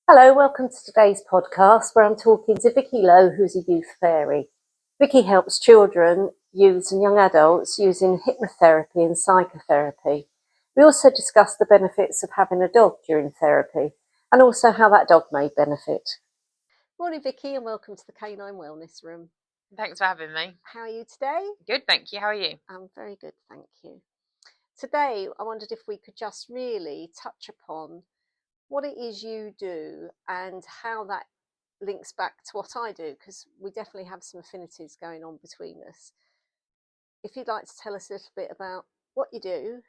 Hello, welcome to today's podcast where I'm talking to Vicky Lowe, who's a youth fairy. Vicky helps children, youths and young adults using hypnotherapy and psychotherapy. We also discuss the benefits of having a dog during therapy and also how that dog may benefit. Morning Vicky and welcome to the Canine Wellness Room. Thanks for having me. How are you today? Good, thank you. How are you? I'm very good, thank you. Today I wondered if we could just really touch upon what it is you do and how that links back to what I do, because we definitely have some affinities going on between us. If you'd like to tell us a little bit about what you do,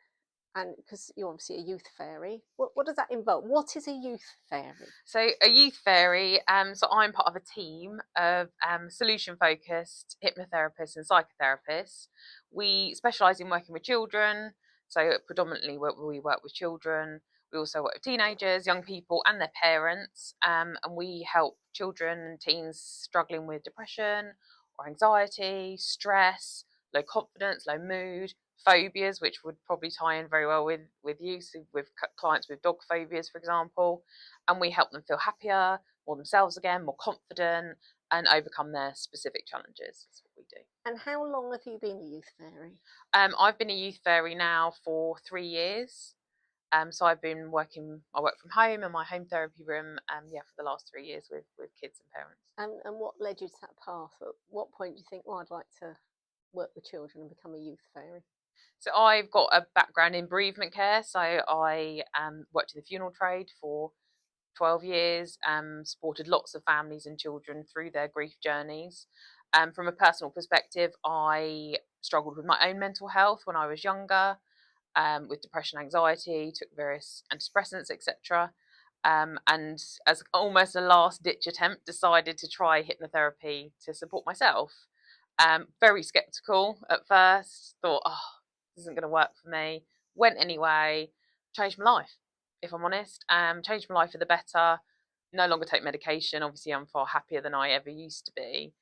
and because you're obviously a youth fairy, what does that involve? What is a youth fairy? So a youth fairy, so I'm part of a team of solution-focused hypnotherapists and psychotherapists. We specialise in working with children, so predominantly we work with children. We also work with teenagers, young people and their parents, and we help children and teens struggling with depression or anxiety, stress, low confidence, low mood, phobias, which would probably tie in very well with you, so with clients with dog phobias, for example, and we help them feel happier, more themselves again, more confident, and overcome their specific challenges. That's what we do. And how long have you been a youth fairy? I've been a youth fairy now for 3 years. So I work from home in my home therapy room, for the last 3 years with kids and parents. And what led you to that path? At what point do you think, well, I'd like to work with children and become a youth fairy? So I've got a background in bereavement care. So I worked in the funeral trade for 12 years, supported lots of families and children through their grief journeys. From a personal perspective, I struggled with my own mental health when I was younger, with depression, anxiety, took various antidepressants, etc. And as almost a last ditch attempt, decided to try hypnotherapy to support myself. Very skeptical at first, thought, oh, this isn't going to work for me. Went anyway, changed my life, if I'm honest. Changed my life for the better. No longer take medication. Obviously, I'm far happier than I ever used to be.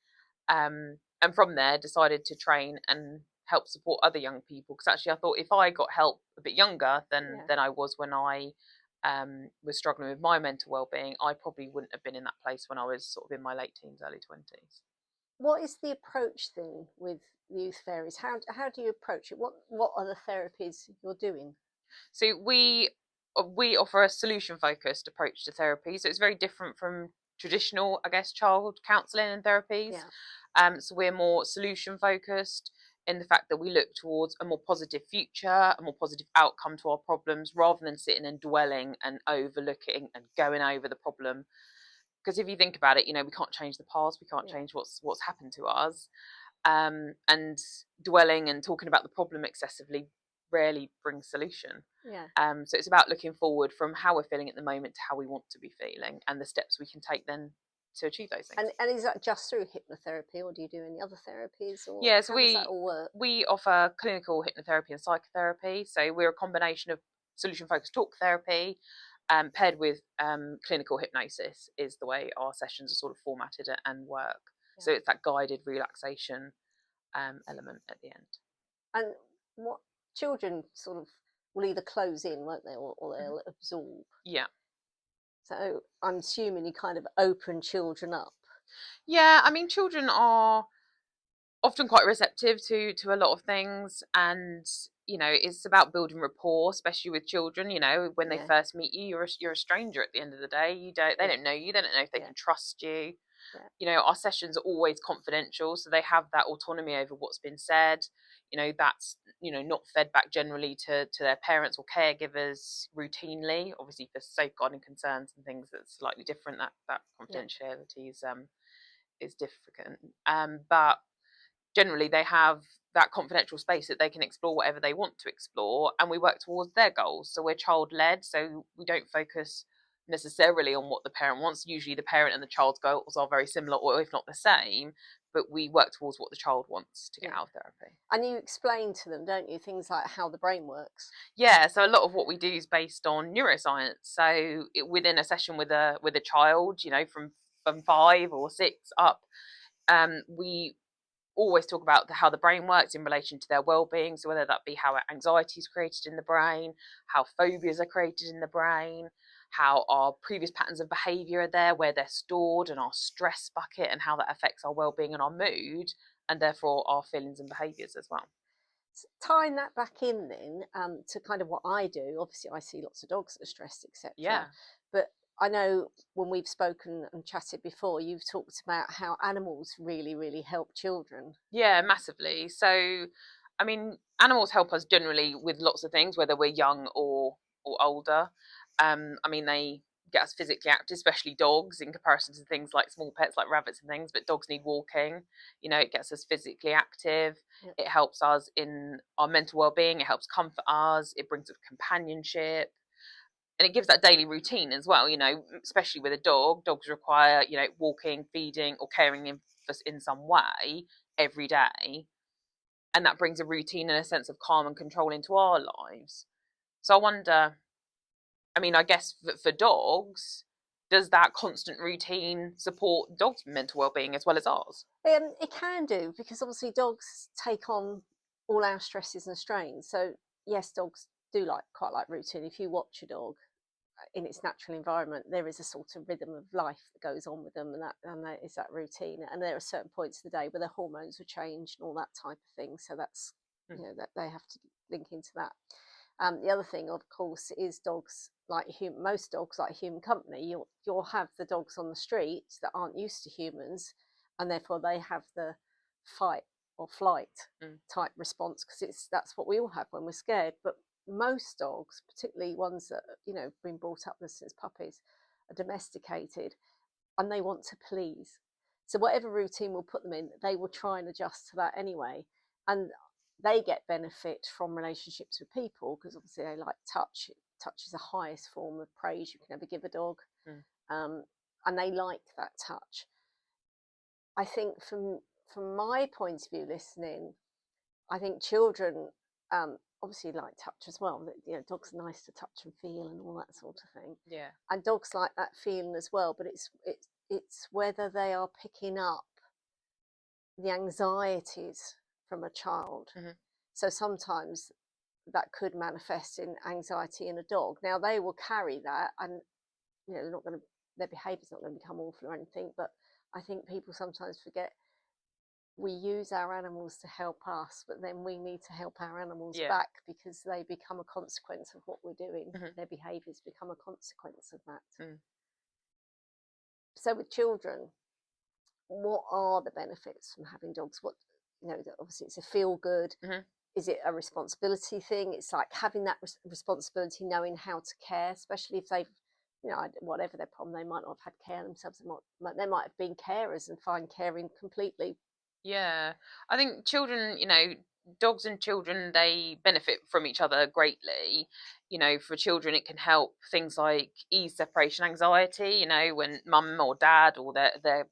And from there, decided to train and help support other young people. Because actually, I thought if I got help a bit younger than I was when I was struggling with my mental well-being, I probably wouldn't have been in that place when I was sort of in my late teens, early 20s. What is the approach then with youth fairies? How do you approach it? What are the therapies you're doing? So we offer a solution focused approach to therapy. So it's very different from traditional, I guess, child counselling and therapies. So we're more solution focused in the fact that we look towards a more positive future, a more positive outcome to our problems, rather than sitting and dwelling and overlooking and going over the problem. Because if you think about it, we can't change the past, we can't change what's happened to us, and dwelling and talking about the problem excessively rarely brings solution. So it's about looking forward from how we're feeling at the moment to how we want to be feeling and the steps we can take then to achieve those things. And is that just through hypnotherapy, or do you do any other therapies? Or yes, how does that all work? We offer clinical hypnotherapy and psychotherapy. So we're a combination of solution-focused talk therapy paired with clinical hypnosis is the way our sessions are sort of formatted and work. So it's that guided relaxation element at the end. And what children sort of will either close in, won't they, or they'll absorb. Yeah. So I'm assuming you kind of open children up. Yeah, I mean, children are often quite receptive to a lot of things, and it's about building rapport, especially with children. When they first meet you, you're a stranger at the end of the day. They don't know you, they don't know if they can trust you. Our sessions are always confidential, so they have that autonomy over what's been said. That's not fed back generally to their parents or caregivers routinely. Obviously, for safeguarding concerns and things, that's slightly different. That confidentiality is different. But generally, they have that confidential space that they can explore whatever they want to explore, and we work towards their goals. So we're child led, so we don't focus necessarily on what the parent wants. Usually the parent and the child's goals are very similar, or if not the same, but we work towards what the child wants to get out of therapy. And you explain to them, don't you, things like how the brain works? Yeah, so a lot of what we do is based on neuroscience. So within a session with a child, from 5 or 6 up, we always talk about how the brain works in relation to their well-being. So whether that be how anxiety is created in the brain, how phobias are created in the brain, how our previous patterns of behaviour are there, where they're stored, and our stress bucket, and how that affects our well-being and our mood, and therefore our feelings and behaviours as well. Tying that back in then to kind of what I do, obviously I see lots of dogs that are stressed, etc. Yeah. But I know when we've spoken and chatted before, you've talked about how animals really, really help children. Yeah, massively. So, I mean, animals help us generally with lots of things, whether we're young or older. I mean, they get us physically active, especially dogs, in comparison to things like small pets like rabbits and things. But dogs need walking. You know, it gets us physically active. Yep. It helps us in our mental well-being. It helps comfort us. It brings up companionship. And it gives that daily routine as well, you know, especially with a dog. Dogs require, you know, walking, feeding, or caring in some way every day. And that brings a routine and a sense of calm and control into our lives. So I wonder, I mean, I guess for dogs, does that constant routine support dogs' mental well-being as well as ours? It can do, because obviously dogs take on all our stresses and strains. So yes, dogs do quite like routine. If you watch a dog in its natural environment, there is a sort of rhythm of life that goes on with them, and that is that routine. And there are certain points of the day where their hormones will change and all that type of thing. So that's that they have to link into that. The other thing, of course, is dogs most dogs like human company. You'll have the dogs on the street that aren't used to humans, and therefore they have the fight or flight type response, because that's what we all have when we're scared. But most dogs, particularly ones that been brought up since puppies, are domesticated, and they want to please. So whatever routine we'll put them in, they will try and adjust to that anyway. And they get benefit from relationships with people, because obviously they like touch. Touch is the highest form of praise you can ever give a dog, and they like that touch. I think from my point of view, listening, I think children obviously like touch as well. Dogs are nice to touch and feel and all that sort of thing. Yeah. And dogs like that feeling as well. But it's whether they are picking up the anxieties from a child. So sometimes that could manifest in anxiety in a dog. Now they will carry that, and they're not going to, their behaviour's not going to become awful or anything. But I think people sometimes forget we use our animals to help us, but then we need to help our animals back, because they become a consequence of what we're doing. Their behaviours become a consequence of that. So with children, what are the benefits from having dogs? Obviously it's a feel good. Is it a responsibility thing? It's like having that responsibility, knowing how to care, especially if they've, whatever their problem, they might not have had care themselves. They might have been carers and find caring completely. Yeah, I think children, dogs and children, they benefit from each other greatly. For children, it can help things like ease separation anxiety. When mum or dad or their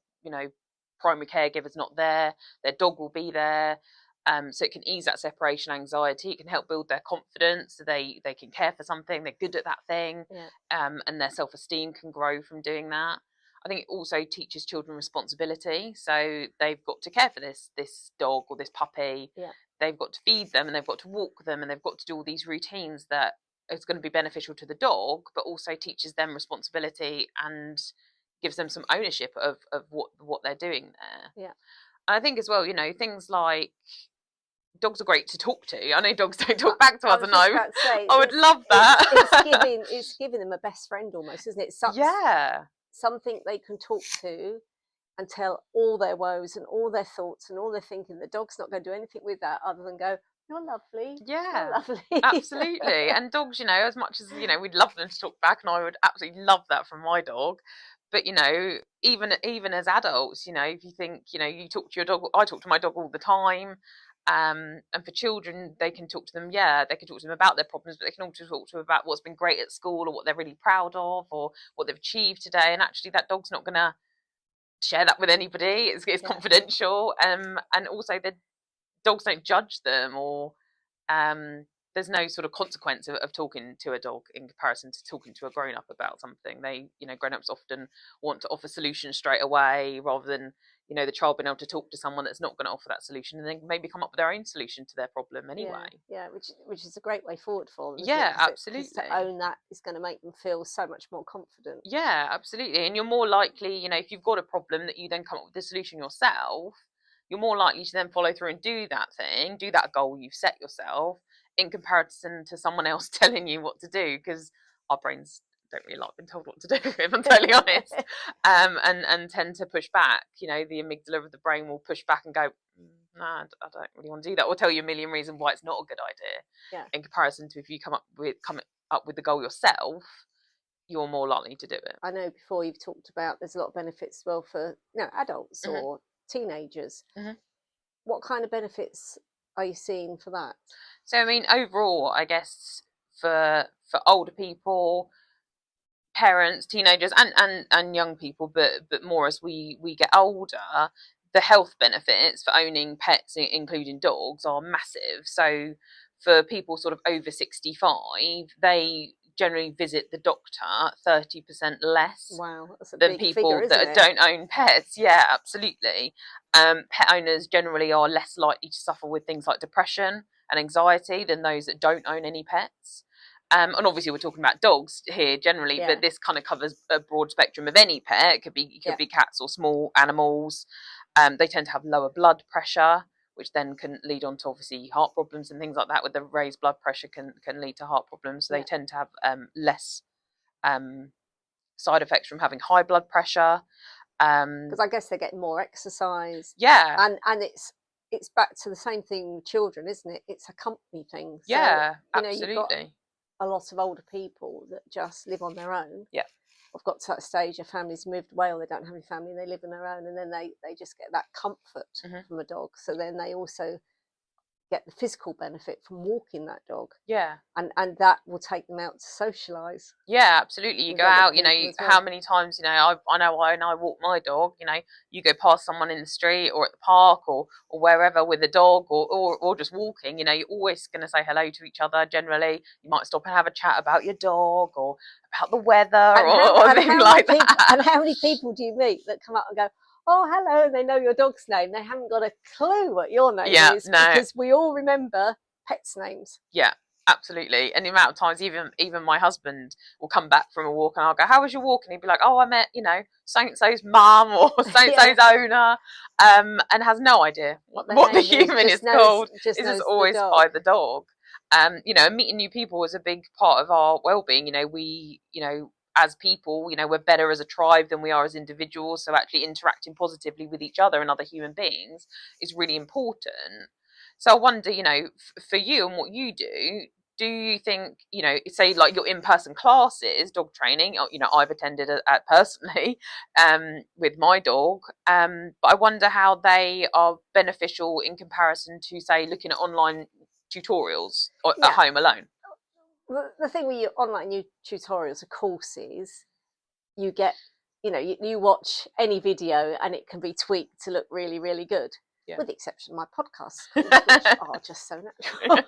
primary caregiver's not there, their dog will be there. So it can ease that separation anxiety. It can help build their confidence. So they can care for something. They're good at that thing, and their self-esteem can grow from doing that. I think it also teaches children responsibility. So they've got to care for this dog or this puppy. They've got to feed them, and they've got to walk them, and they've got to do all these routines that is going to be beneficial to the dog, but also teaches them responsibility and gives them some ownership of what they're doing there. And I think as well, things like dogs are great to talk to. I know dogs don't talk back to us, and I would love that. It's giving them a best friend almost, isn't it? Something they can talk to and tell all their woes and all their thoughts and all their thinking. The dog's not going to do anything with that other than go, "You're lovely." Yeah, you're lovely. Absolutely. And dogs, as much as we'd love them to talk back, and I would absolutely love that from my dog. But even as adults, if you think, you talk to your dog, I talk to my dog all the time. And for children, they can talk to them. Yeah, they can talk to them about their problems, but they can also talk to them about what's been great at school, or what they're really proud of, or what they've achieved today. And actually, that dog's not going to share that with anybody. It's confidential. And also, the dogs don't judge them, or there's no sort of consequence of talking to a dog in comparison to talking to a grown-up about something. They, grown-ups often want to offer solutions straight away rather than, you know, the child being able to talk to someone that's not going to offer that solution, and then maybe come up with their own solution to their problem anyway. Yeah, which is a great way forward for them, isn't Yeah, it? absolutely. Because to own that is going to make them feel so much more confident. Yeah, absolutely. And you're more likely, you know, if you've got a problem that you then come up with the solution yourself, you're more likely to then follow through and do that thing, do that goal you've set yourself, in comparison to someone else telling you what to do, because our brains don't really like being told what to do, if I'm totally honest, and tend to push back. You know, the amygdala of the brain will push back and go, nah, I don't really want to do that, or tell you a million reasons why it's not a good idea. Yeah. In comparison to if you come up with the goal yourself, you're more likely to do it. I know before you've talked about there's a lot of benefits as well for adults or teenagers. What kind of benefits are you seeing for that? So I mean, overall, I guess for older people, parents, teenagers, and young people, but more as we get older, the health benefits for owning pets, including dogs, are massive. So for people sort of over 65, they generally visit the doctor 30% less than people figure, that don't own pets. Yeah, absolutely. Pet owners generally are less likely to suffer with things like depression and anxiety than those that don't own any pets. And obviously we're talking about dogs here generally, but this kind of covers a broad spectrum of any pet. It could be cats or small animals. They tend to have lower blood pressure, which then can lead on to obviously heart problems and things like that. With the raised blood pressure can lead to heart problems. So they tend to have less side effects from having high blood pressure. Because I guess they're getting more exercise. Yeah. And it's back to the same thing with children, isn't it? It's a company thing. So, yeah, absolutely. You've got a lot of older people that just live on their own. Yeah. I've got to that stage, a family's moved away or they don't have any family, they live on their own, and then they just get that comfort from a dog. So then they also get the physical benefit from walking that dog. Yeah. And that will take them out to socialise. Yeah, absolutely. You go out, you know, how many times, you know, I know when I walk my dog, you know, you go past someone in the street or at the park or wherever with a dog or just walking, you know, you're always going to say hello to each other generally. You might stop and have a chat about your dog or about the weather or things like that. And how many people do you meet that come up and go, oh, hello, and they know your dog's name. They haven't got a clue what your name is, because we all remember pets' names. Yeah, absolutely. And the amount of times even my husband will come back from a walk and I'll go, how was your walk? And he'd be like, oh, I met, you know, so-and-so's mum or so-and-so's owner, and has no idea what the human is called. It's just always by the dog. You know, meeting new people is a big part of our well-being. You know, as people, you know, we're better as a tribe than we are as individuals. So actually interacting positively with each other and other human beings is really important. So I wonder, you know, for you and what you do you think, you know, say like your in-person classes, dog training, you know, I've attended at personally with my dog, but I wonder how they are beneficial in comparison to, say, looking at online tutorials at home alone. The thing with your online tutorials or courses, you get, you know, you watch any video and it can be tweaked to look really, really good. Yeah. With the exception of my podcasts, which are just so natural.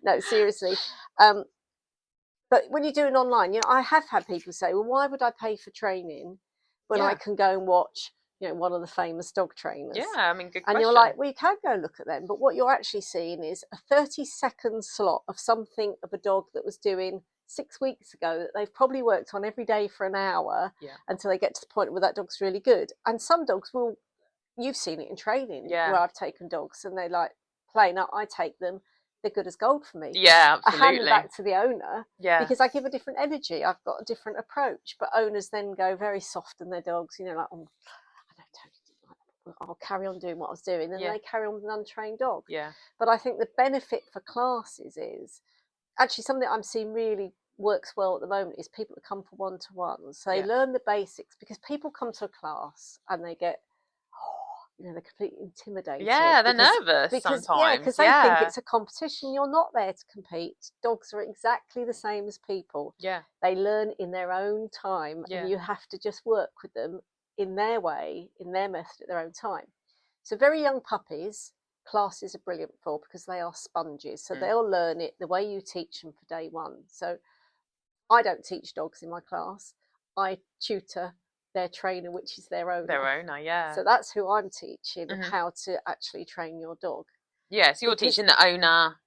No, seriously. But when you're doing online, you know, I have had people say, well, why would I pay for training when I can go and watch, you know, one of the famous dog trainers? Yeah, I mean, good question. And you're like, well, you can go look at them, but what you're actually seeing is a 30-second slot of something of a dog that was doing 6 weeks ago that they've probably worked on every day for an hour until they get to the point where that dog's really good. And some dogs will, you've seen it in training where I've taken dogs and they like playing up, I take them, they're good as gold for me. Yeah, absolutely. I hand them back to the owner because I give a different energy. I've got a different approach. But owners then go very soft on their dogs, you know, like, oh, I don't totally, I'll carry on doing what I was doing. And they carry on with an untrained dog. Yeah. But I think the benefit for classes is actually something I'm seeing really works well at the moment is people that come for one-to-ones. So they learn the basics, because people come to a class and they get, you know, they're completely intimidated. Yeah, they're nervous sometimes. Yeah, because they think it's a competition. You're not there to compete. Dogs are exactly the same as people. Yeah. They learn in their own time, and you have to just work with them in their way, in their method, at their own time. So very young puppies, classes are brilliant for, because they are sponges. So they'll learn it the way you teach them for day one. So I don't teach dogs in my class. I tutor their trainer, which is their owner. Their owner, yeah. So that's who I'm teaching, Mhm. how to actually train your dog. Yeah, so you're Because- teaching the owner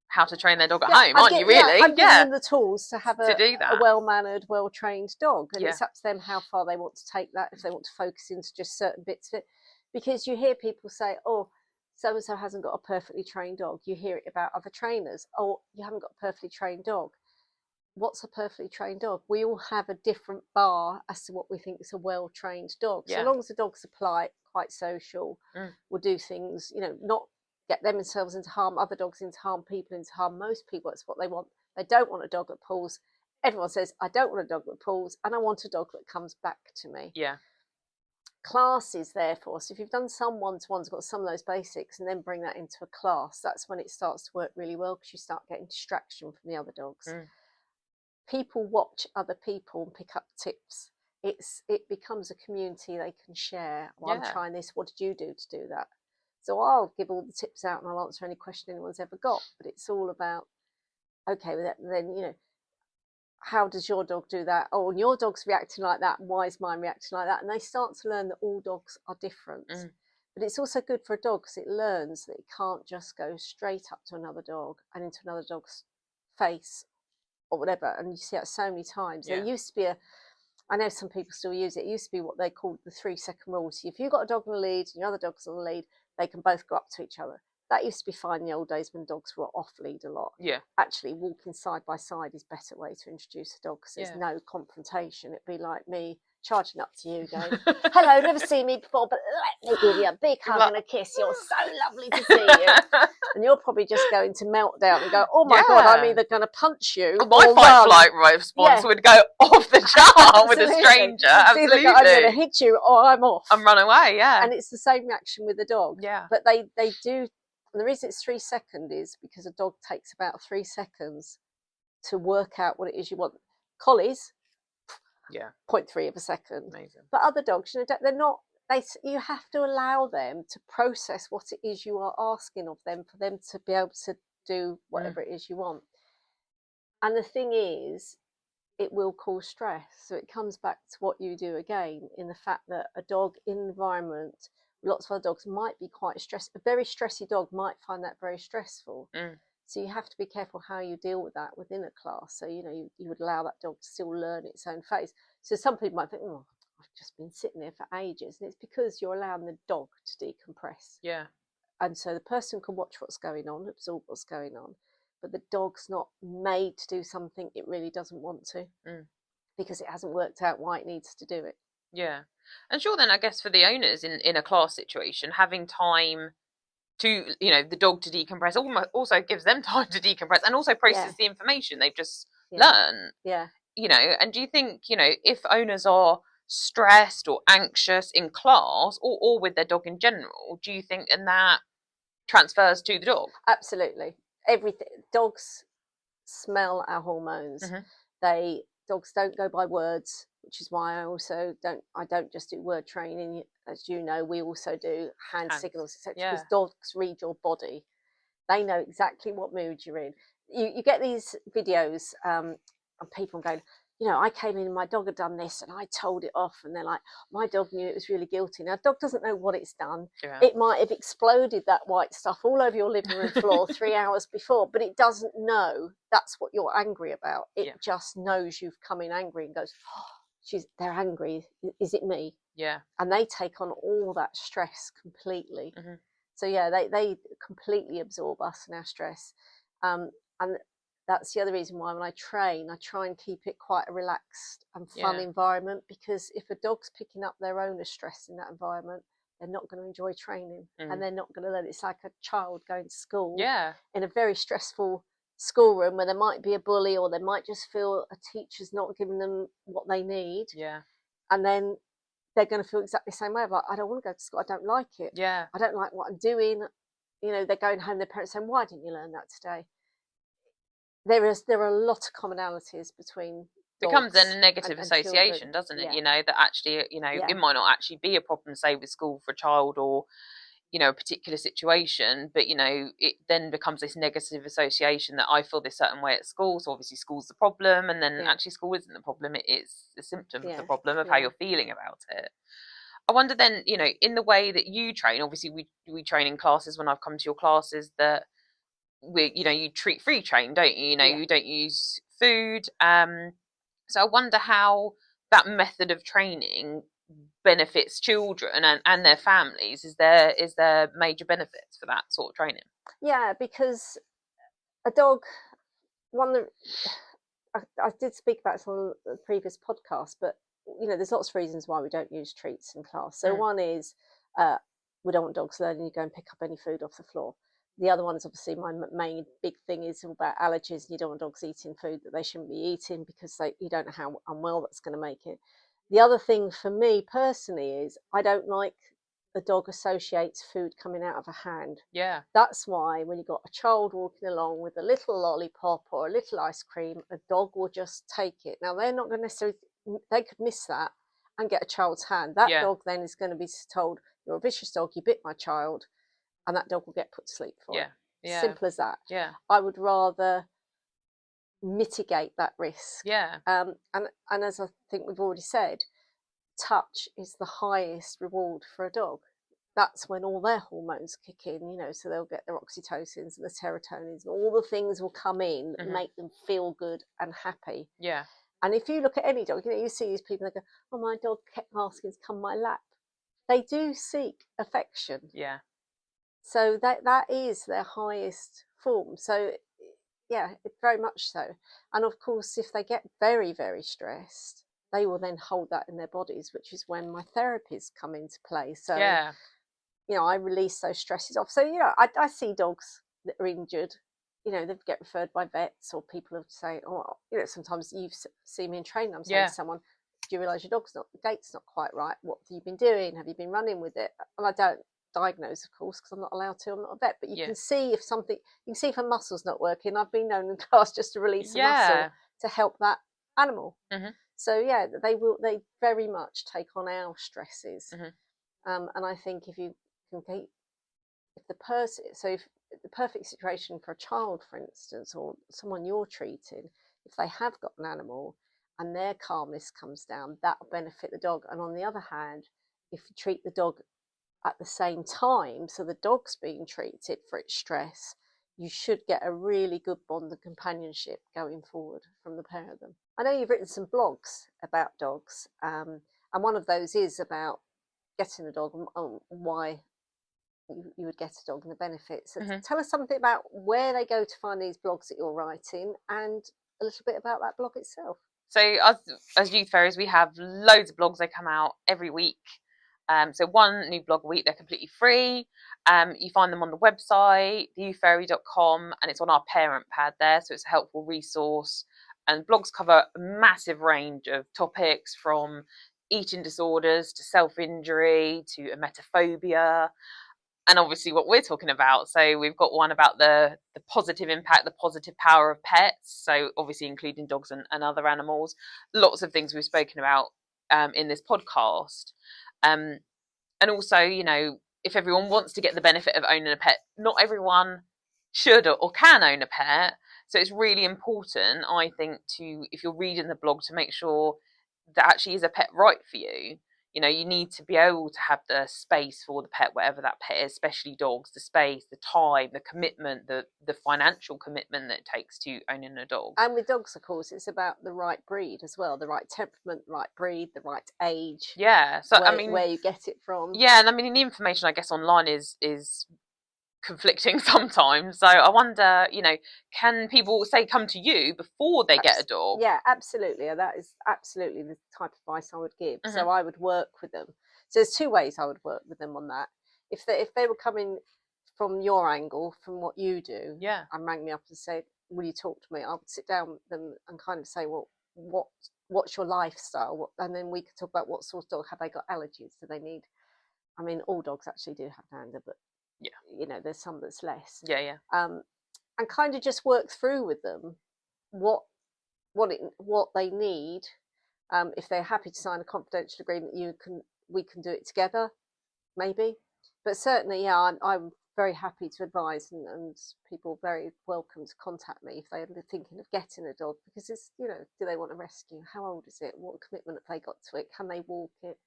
how to train their dog at Yeah, home, aren't you, really? I'm giving them the tools to have To do a that. well-mannered, well-trained dog. And Yeah. it's up to them how far they want to take that, if they want to focus into just certain bits of it. Because you hear people say, oh, so-and-so hasn't got a perfectly trained dog. You hear it about other trainers. Oh, you haven't got a perfectly trained dog. What's a perfectly trained dog? We all have a different bar as to what we think is a well-trained dog. Yeah. So long as the dog's polite, quite social, will do things, you know, not get themselves into harm, other dogs into harm, people into harm. Most people, that's what they want. They don't want a dog that pulls. Everyone says, I don't want a dog that pulls, and I want a dog that comes back to me. Yeah. Classes, therefore, so if you've done some one-to-ones, got some of those basics, and then bring that into a class, that's when it starts to work really well, because you start getting distraction from the other dogs. People watch other people and pick up tips. It becomes a community they can share. Well, I'm trying this. What did you do to do that? So I'll give all the tips out and I'll answer any question anyone's ever got. But it's all about, okay, then, you know, how does your dog do that? Oh, and your dog's reacting like that. Why is mine reacting like that? And they start to learn that all dogs are different. But it's also good for a dog because it learns that it can't just go straight up to another dog and into another dog's face or whatever. And you see that so many times. There used to be I know some people still use it. It used to be what they called the 3-second rule. So if you've got a dog on the lead and your other dog's on the lead, they can both go up to each other. That used to be fine in the old days when dogs were off lead a lot. Yeah. Actually, walking side by side is a better way to introduce a dog because there's no confrontation. It'd be like me charging up to you going, hello, never seen me before, but let me give you a big hug and a kiss. You're so lovely to see you. And you're probably just going to melt down and go, oh my God, I'm either going to punch you my or fight-flight response would go off the chart with a stranger. Absolutely. I'm going to hit you or I'm off. And run away, yeah. And it's the same reaction with the dog. Yeah. But they do, and the reason it's 3 seconds is because a dog takes about 3 seconds to work out what it is you want. Collies, 0.3 of a second. Amazing. But other dogs, you know, they're not. You have to allow them to process what it is you are asking of them for them to be able to do whatever it is you want. And the thing is, it will cause stress. So it comes back to what you do again, in the fact that a dog in an environment, lots of other dogs might be quite stressed. A very stressy dog might find that very stressful. So you have to be careful how you deal with that within a class. So, you know, you would allow that dog to still learn its own phase. So some people might think, oh, I've just been sitting there for ages. And it's because you're allowing the dog to decompress. Yeah. And so the person can watch what's going on, absorb what's going on. But the dog's not made to do something it really doesn't want to because it hasn't worked out why it needs to do it. Yeah. And sure, then I guess for the owners in a class situation, having time to, you know, the dog to decompress also gives them time to decompress and also process the information they've just learned. Yeah. You know, and do you think, you know, if owners are stressed or anxious in class or with their dog in general, do you think and that transfers to the dog? Absolutely. Everything. Dogs smell our hormones. Dogs don't go by words, which is why I don't just do word training. As you know, we also do hand signals, etc. Because dogs read your body. They know exactly what mood you're in. You get these videos of people going, you know, I came in and my dog had done this and I told it off, and they're like, my dog knew it was really guilty. Now, a dog doesn't know what it's done. It might have exploded that white stuff all over your living room floor 3 hours before, but it doesn't know that's what you're angry about. It just knows you've come in angry and goes, oh, they're angry. Is it me? Yeah. And they take on all that stress completely. So yeah, they completely absorb us and our stress. And that's the other reason why when I train, I try and keep it quite a relaxed and fun environment, because if a dog's picking up their own stress in that environment, they're not going to enjoy training and they're not going to learn. It's like a child going to school in a very stressful schoolroom where there might be a bully or they might just feel a teacher's not giving them what they need. And then they're going to feel exactly the same way. Like, I don't want to go to school. I don't like it. I don't like what I'm doing. You know, they're going home, their parents saying, why didn't you learn that today? There are a lot of commonalities between becomes dogs then a negative and association, children. doesn't it? You know, that actually, you know, it might not actually be a problem, say, with school for a child, or a particular situation, but it then becomes this negative association that I feel this certain way at school, so obviously school's the problem, and then actually school isn't the problem, it is a symptom of the problem of how you're feeling about it. I wonder then, in the way that you train, obviously we train in classes, when I've come to your classes, that you treat free train, don't you? You don't use food. So I wonder how that method of training benefits children and their families. Is there major benefits for that sort of training? Yeah, because a dog, I did speak about this on the previous podcast, but there's lots of reasons why we don't use treats in class. So one is we don't want dogs learning to go and pick up any food off the floor. The other one is obviously my main big thing is all about allergies, and you don't want dogs eating food that they shouldn't be eating, because you don't know how unwell that's going to make it. The other thing for me personally is I don't like the dog associates food coming out of a hand. Yeah. That's why when you've got a child walking along with a little lollipop or a little ice cream, a dog will just take it. Now, they're not going to necessarily, they could miss that and get a child's hand. That dog then is going to be told, you're a vicious dog, you bit my child, and that dog will get put to sleep for it. Yeah. Simple as that. Yeah. I would rather mitigate that risk. Yeah. And as I think we've already said, touch is the highest reward for a dog. That's when all their hormones kick in, so they'll get their oxytocins and the serotonins, and all the things will come in that make them feel good and happy. Yeah. And if you look at any dog, you see these people that go, oh, my dog kept asking to come my lap. They do seek affection. Yeah. So that is their highest form. So yeah, very much so. And of course, if they get very, very stressed, they will then hold that in their bodies, which is when my therapies come into play. So, I release those stresses off. So, I see dogs that are injured, they get referred by vets, or people have say, oh, sometimes you've seen me in training, I'm saying to someone, do you realise your the gait's not quite right? What have you been doing? Have you been running with it? And I don't diagnose, of course, because I'm not allowed to, I'm not a vet, but you can see if a muscle's not working. I've been known in class just to release a muscle to help that animal. So they very much take on our stresses. And I think if the perfect situation for a child, for instance, or someone you're treating, if they have got an animal and their calmness comes down, that will benefit the dog. And on the other hand, if you treat the dog at the same time, so the dog's being treated for its stress, you should get a really good bond and companionship going forward from the pair of them. I know you've written some blogs about dogs, and one of those is about getting a dog and why you would get a dog and the benefits. So tell us something about where they go to find these blogs that you're writing, and a little bit about that blog itself. So as youth fairies, we have loads of blogs. They come out every week. So one new blog a week, they're completely free. You find them on the website, theyouthfairy.com, and it's on our parent pad there, so it's a helpful resource. And blogs cover a massive range of topics, from eating disorders to self-injury to emetophobia, and obviously what we're talking about. So we've got one about the positive impact, the positive power of pets, so obviously including dogs and other animals. Lots of things we've spoken about in this podcast. And also, if everyone wants to get the benefit of owning a pet, not everyone should or can own a pet. So it's really important, I think, if you're reading the blog, to make sure that actually is a pet right for you. You need to be able to have the space for the pet, whatever that pet is, especially dogs, the space, the time, the commitment, the financial commitment that it takes to owning a dog. And with dogs, of course, it's about the right breed as well, the right temperament, the right breed, the right age. Yeah. So where you get it from. Yeah, and the information, I guess, online is conflicting sometimes. So I wonder, can people come to you before they get a dog? Yeah, absolutely. That is absolutely the type of advice I would give. So I would work with them. So there's two ways I would work with them on that. If they were coming from your angle, from what you do, and rang me up and said, will you talk to me? I would sit down with them and kind of say, well, what's your lifestyle? And then we could talk about what sort of dog, have they got allergies? Do they need, all dogs actually do have dander, but there's some that's less. And kind of just work through with them what they need. If they're happy to sign a confidential agreement, we can do it together, maybe. but certainly, yeah, I'm very happy to advise, and people are very welcome to contact me if they're thinking of getting a dog, because it's, you know, do they want a rescue? How old is it? What commitment have they got to it? Can they walk it?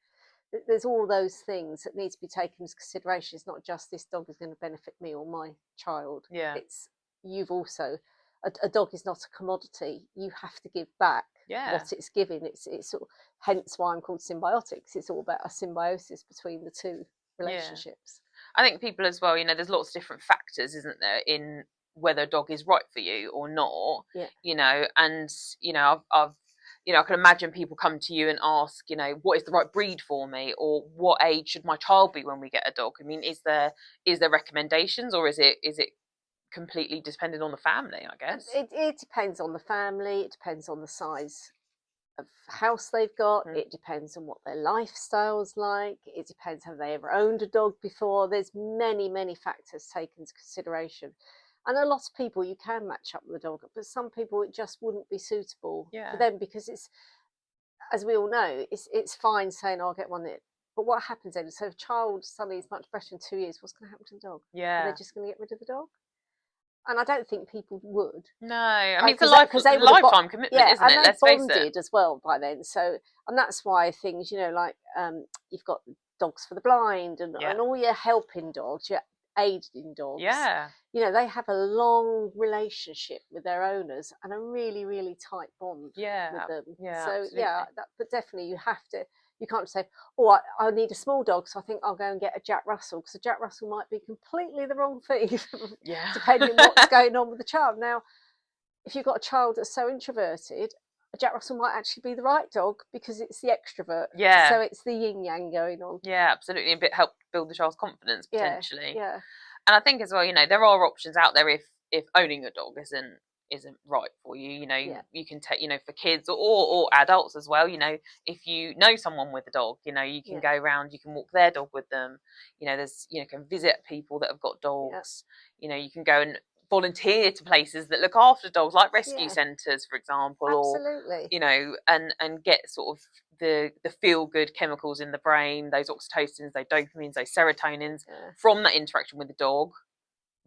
There's all those things that need to be taken into consideration. It's not just this dog is going to benefit me or my child. Yeah. It's you've also a dog is not a commodity. You have to give back what it's giving. It's sort of, hence why I'm called symbiotics. It's all about a symbiosis between the two relationships. I think people as well, you know, there's lots of different factors, isn't there, in whether a dog is right for you or not. Yeah. You know, and you know, I've you know, I can imagine people come to you and ask, you know, what is the right breed for me, or what age should my child be when we get a dog? I mean, is there recommendations, or is it completely dependent on the family, I guess? It depends on the family. It depends on the size of house they've got. It depends on what their lifestyle's like. It depends, have they ever owned a dog before? There's many factors taken into consideration, and a lot of people you can match up with a dog, but some people it just wouldn't be suitable for them, because it's, as we all know, it's fine saying, oh, I'll get one that, but what happens then? So if a child suddenly is much better in 2 years, what's going to happen to the dog? Are they just going to get rid of the dog? And I don't think people would. No, I mean, it's a lifetime commitment, isn't it? Let's face it. Bonded as well by then. So, and that's why things, you know, like you've got dogs for the blind, and all your helping dogs, your aiding dogs. Yeah. You know, they have a long relationship with their owners and a really tight bond with them. Yeah. So absolutely. but definitely you have to. You can't say, oh, I need a small dog, so I think I'll go and get a Jack Russell, because a Jack Russell might be completely the wrong thing, depending on what's going on with the child. Now, if you've got a child that's so introverted, a Jack Russell might actually be the right dog, because it's the extrovert. Yeah. So it's the yin yang going on. Yeah, absolutely. A bit help build the child's confidence, potentially. Yeah. And I think as well, you know, there are options out there if owning a dog isn't right for you. You know, you can take, you know, for kids or adults as well. You know, if you know someone with a dog, you know, you can go around, you can walk their dog with them. You know, there's, you know, can visit people that have got dogs. You know, you can go and volunteer to places that look after dogs, like rescue centres, for example. Absolutely. Or, you know, and get sort of the feel good chemicals in the brain, those oxytocins, those dopamines, those serotonins from that interaction with the dog,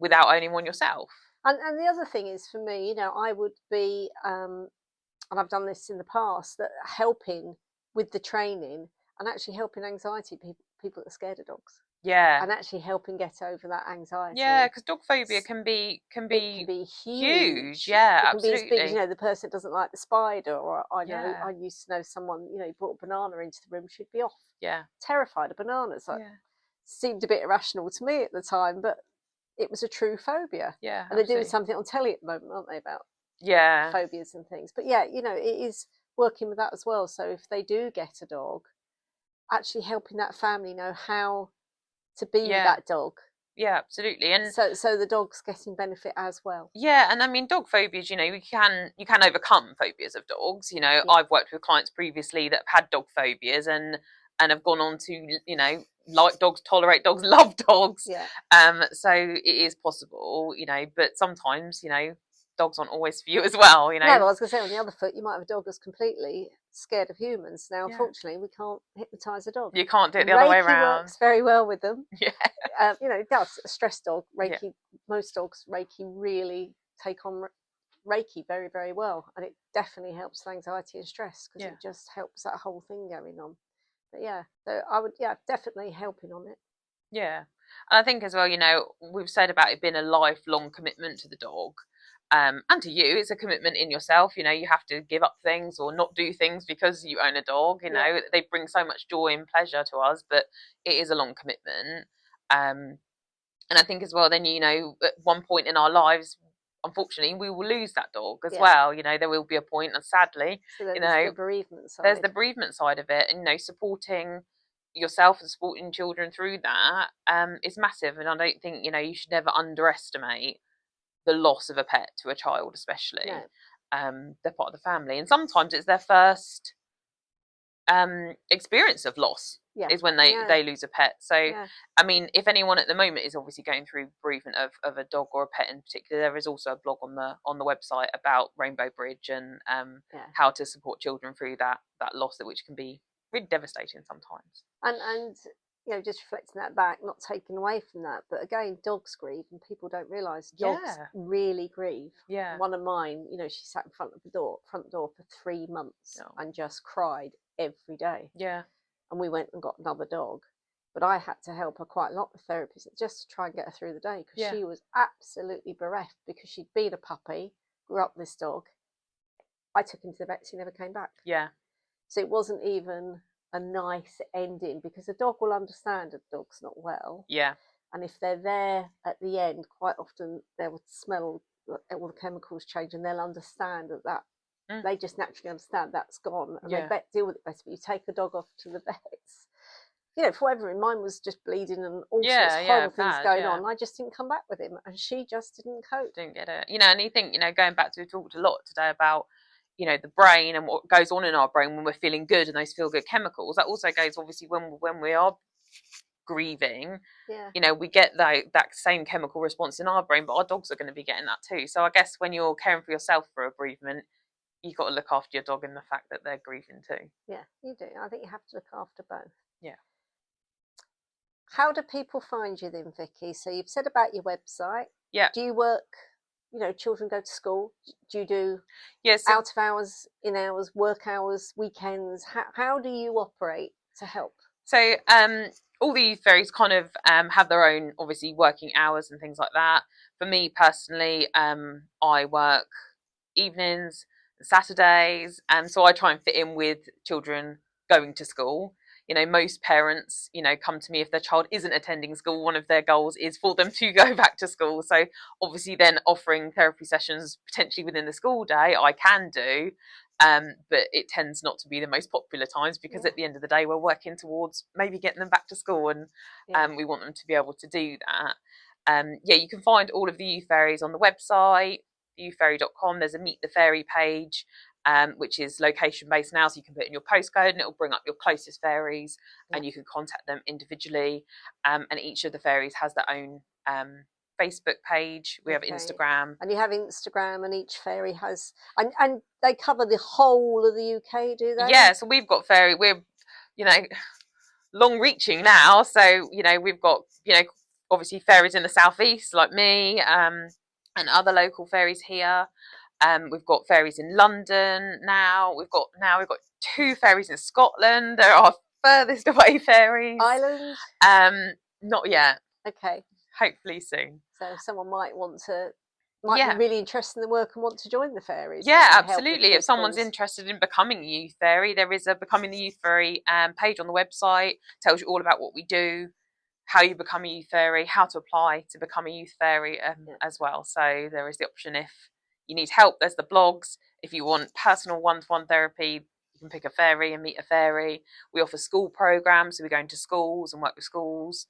without owning one yourself. And the other thing is, for me, you know, I would be, and I've done this in the past, that helping with the training and actually helping anxiety people that are scared of dogs. Yeah. And actually helping get over that anxiety. Yeah, because dog phobia can be huge. Yeah, it can absolutely. Be as big as, you know, the person that doesn't like the spider, or I used to know someone, you know, brought a banana into the room, she'd be off. Yeah. Terrified of bananas. Like, seemed a bit irrational to me at the time, but it was a true phobia. Yeah. And they're doing something on telly at the moment, aren't they, about phobias and things. But yeah, you know, it is working with that as well. So if they do get a dog, actually helping that family know how to be with that dog. Yeah, absolutely. And so the dog's getting benefit as well. Yeah, and I mean, dog phobias, you know, you can overcome phobias of dogs. You know, I've worked with clients previously that have had dog phobias and have gone on to, you know, like dogs, tolerate dogs, love dogs. Yeah. So it is possible, you know, but sometimes, you know, dogs aren't always for you as well, you know. No, well, I was going to say, on the other foot, you might have a dog that's completely scared of humans. Now, unfortunately, we can't hypnotise a dog. You can't do it the other way around. Reiki works very well with them. Yeah. You know, it does. A stress dog, Reiki, most dogs, Reiki really take on Reiki very, very well. And it definitely helps with anxiety and stress, because it just helps that whole thing going on. But yeah, so I would, definitely helping on it. Yeah. And I think as well, you know, we've said about it being a lifelong commitment to the dog. And to you, it's a commitment in yourself. You know, you have to give up things or not do things because you own a dog. You know, they bring so much joy and pleasure to us, but it is a long commitment. And I think as well, then, you know, at one point in our lives, unfortunately, we will lose that dog as well. You know, there will be a point, and sadly, you know, the bereavement side. There's the bereavement side of it, and, you know, supporting yourself and supporting children through that is massive. And I don't think, you know, you should never underestimate the loss of a pet to a child, especially. They're part of the family, and sometimes it's their first experience of loss is when they lose a pet. So I mean, if anyone at the moment is obviously going through bereavement of a dog or a pet in particular, there is also a blog on the website about Rainbow Bridge and how to support children through that loss, which can be really devastating sometimes. And just reflecting that back, not taking away from that. But again, dogs grieve, and people don't realise dogs really grieve. Yeah. One of mine, she sat in front door for 3 months and just cried every day. Yeah. And we went and got another dog. But I had to help her quite a lot with therapists just to try and get her through the day, because she was absolutely bereft, because she'd been a puppy, grew up with this dog. I took him to the vet, he never came back. Yeah. So it wasn't even a nice ending, because a dog will understand a dog's not well. Yeah. And if they're there at the end, quite often they will smell all the chemicals change, and they'll understand that they just naturally understand that's gone, and they deal with it better. But you take a dog off to the vets, for whatever, mine was just bleeding and all sorts of horrible things going on. I just didn't come back with him, and she just didn't cope. Didn't get it. And you think, going back to, we talked a lot today about, the brain and what goes on in our brain when we're feeling good, and those feel good chemicals. That also goes, obviously, when we are grieving, we get that same chemical response in our brain, but our dogs are going to be getting that too. So I guess when you're caring for yourself for a bereavement, you've got to look after your dog in the fact that they're grieving too. Yeah, you do. I think you have to look after both. Yeah. How do people find you then, Vicky? So you've said about your website. Yeah. Do you work, children go to school? Do you do so out of hours, in hours, work hours, weekends? How do you operate to help? So all the youth fairies kind of have their own, obviously, working hours and things like that. For me personally, I work evenings, Saturdays, and so I try and fit in with children going to school. Most parents, come to me if their child isn't attending school. One of their goals is for them to go back to school. So obviously then offering therapy sessions potentially within the school day, I can do. But it tends not to be the most popular times, because at the end of the day, we're working towards maybe getting them back to school, and we want them to be able to do that. You can find all of the youth fairies on the website, youthfairy.com. There's a Meet the Fairy page, which is location based now, so you can put in your postcode and it will bring up your closest fairies, and you can contact them individually. And each of the fairies has their own Facebook page. We have Instagram. And you have Instagram, and each fairy has, and they cover the whole of the UK, do they? Yeah, so we've got we're, long reaching now. So, we've got, obviously fairies in the southeast like me, and other local fairies here. We've got fairies in London now. We've got 2 fairies in Scotland. They're our furthest away fairies. Ireland? Not yet. Okay. Hopefully soon. So someone might be really interested in the work and want to join the fairies. Yeah, absolutely. If someone's interested in becoming a youth fairy, there is a Becoming the Youth Fairy page on the website. Tells you all about what we do, how you become a youth fairy, how to apply to become a youth fairy as well. So there is the option, if you need help, there's the blogs. If you want personal one-to-one therapy, you can pick a fairy and meet a fairy. We offer school programs, so we go into schools and work with schools.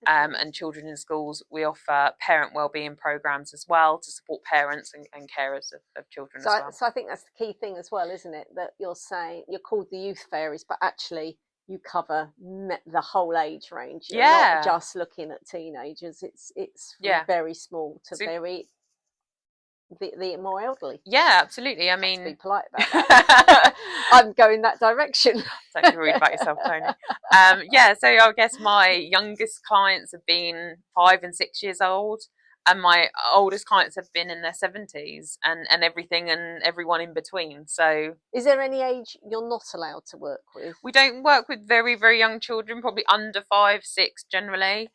And children in schools. We offer parent wellbeing programs as well to support parents and carers of children as well. So I think that's the key thing as well, isn't it? That you're saying you're called the youth fairies, but actually you cover the whole age range. You're not just looking at teenagers. It's very small to very the more elderly. Yeah, absolutely. I mean, to be polite about that. I'm going that direction. Don't be rude about yourself, Toni. So I guess my youngest clients have been 5 and 6 years old, and my oldest clients have been in their 70s, and everything and everyone in between. So is there any age you're not allowed to work with? We don't work with very, very young children, probably under 5, 6 generally.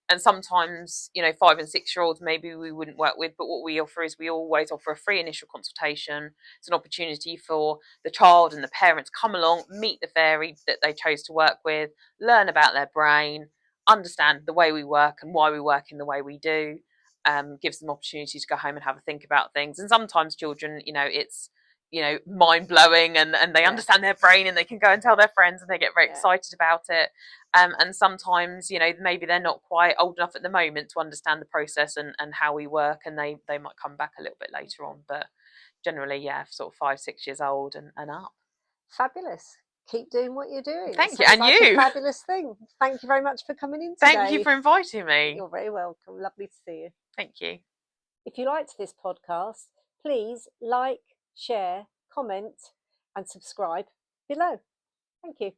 And sometimes, 5 and 6 year olds maybe we wouldn't work with, but what we offer is we always offer a free initial consultation. It's an opportunity for the child and the parents come along, meet the fairy that they chose to work with, learn about their brain, understand the way we work and why we work in the way we do. Gives them opportunity to go home and have a think about things. And sometimes children, it's mind blowing, and they understand their brain, and they can go and tell their friends, and they get very excited about it. And sometimes, maybe they're not quite old enough at the moment to understand the process and how we work, and they might come back a little bit later on. But generally, sort of 5, 6 years old and up. Fabulous. Keep doing what you're doing. Thank you. And like you. A fabulous thing. Thank you very much for coming in today. Thank you for inviting me. You're very welcome. Lovely to see you. Thank you. If you liked this podcast, please like, share, comment and subscribe below. Thank you.